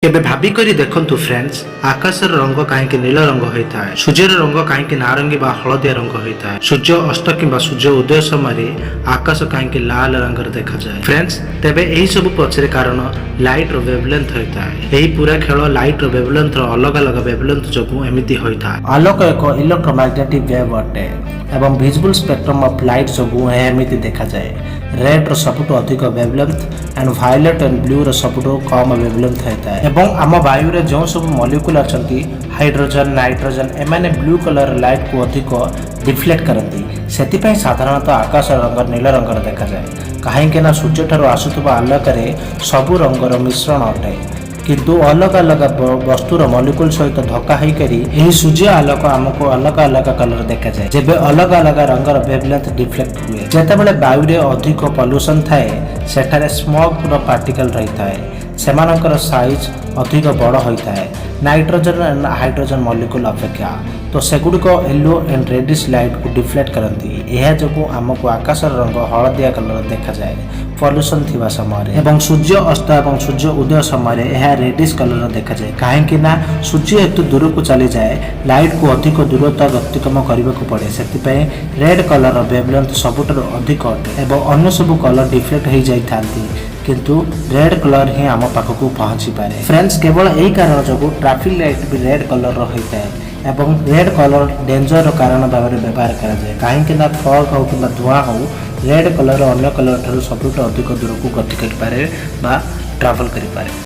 केबे भाभी करी देखंतु फ्रेंड्स आकाशर रंग कहीं नील रंग होता है सूर्यर रंग कहीं नारंगी बा हलदिया रंग होता है सूर्य अस्त किंबा सूर्य उदय समय आकाश कहीं लाल रंग देखा जाए फ्रेंड्स तेबे यही सब पछरे कारण लाइट रो वेवलेंथ होता है यही पूरा खेल लाइट रो वेवलेंथ रो अलग अलग वेवलेंथ जो एमती होता है आलोक एक इलेक्ट्रोमैग्नेटिक वेव अटे एवं विजिबल स्पेक्ट्रम ऑफ लाइट जो एमती देखा जाए रेड रो सबुठ अधिक wavelength and violet and blue रो सबुठ कम वेवलेंथ होता है एवं आम वायु रे जो सब मॉलिक्यूल अच्छी हाइड्रोजन नाइट्रोजन एमाने ब्लू कलर लाइट को अधिक रिफ्लेक्ट करती से साधारणतः आकाश रंग नील रंग देखा जाए कहीं सूर्य ठार आसुवा आलोक सबु रंगर मिश्रण अटे किंतु अलग अलग वस्तुर मॉलिक्यूल सहित धक्का होकर सूर्य आलोक आमको अलग अलग कलर देखा जाए जब अलग अलग रंगर वेवलेंथ डिफ्लेक्ट हुए जितेबाला वायु रे अधिक पॉल्यूशन थाए सेठारे स्मॉग पार्टिकल रही थाए सेमानकर साइज अधिक बड़ होता है नाइट्रोजन एंड हाइड्रोजन मॉलिक्यूल अपेक्षा तो सेगुड़िक येलो एंड रेडिश लाइट को डिफ्लेक्ट करती यह जो आमको आकाश रंग हलदिया कलर देखा जाए पॉल्यूशन थिबा समय एवं सूर्य अस्त एवं सूर्य उदय समय यह रेडिश कलर देखा जाए कहीं सूर्य हेतु दूर को चली जाए लाइट को अधिक दूरता अतिक्रम करने को पड़े से रेड कलर वेवलेंथ सबुठार अधिक अटे और अन्य सब कलर डिफ्लेक्ट हो जाती किंतु रेड कलर ही आम पाखक पहुंची पारे फ्रेंड्स केवल यही कारण जो ट्रैफिक लाइट भी रेड कलर होता है एवं रेड कलर डेंजर कारण भाव में व्यवहार कराए कहीं फॉग हो कि धुआं हो रेड कलर अन्य कलर ठार सबुठ अधिक दूर को गति कर ट्रावेल करें।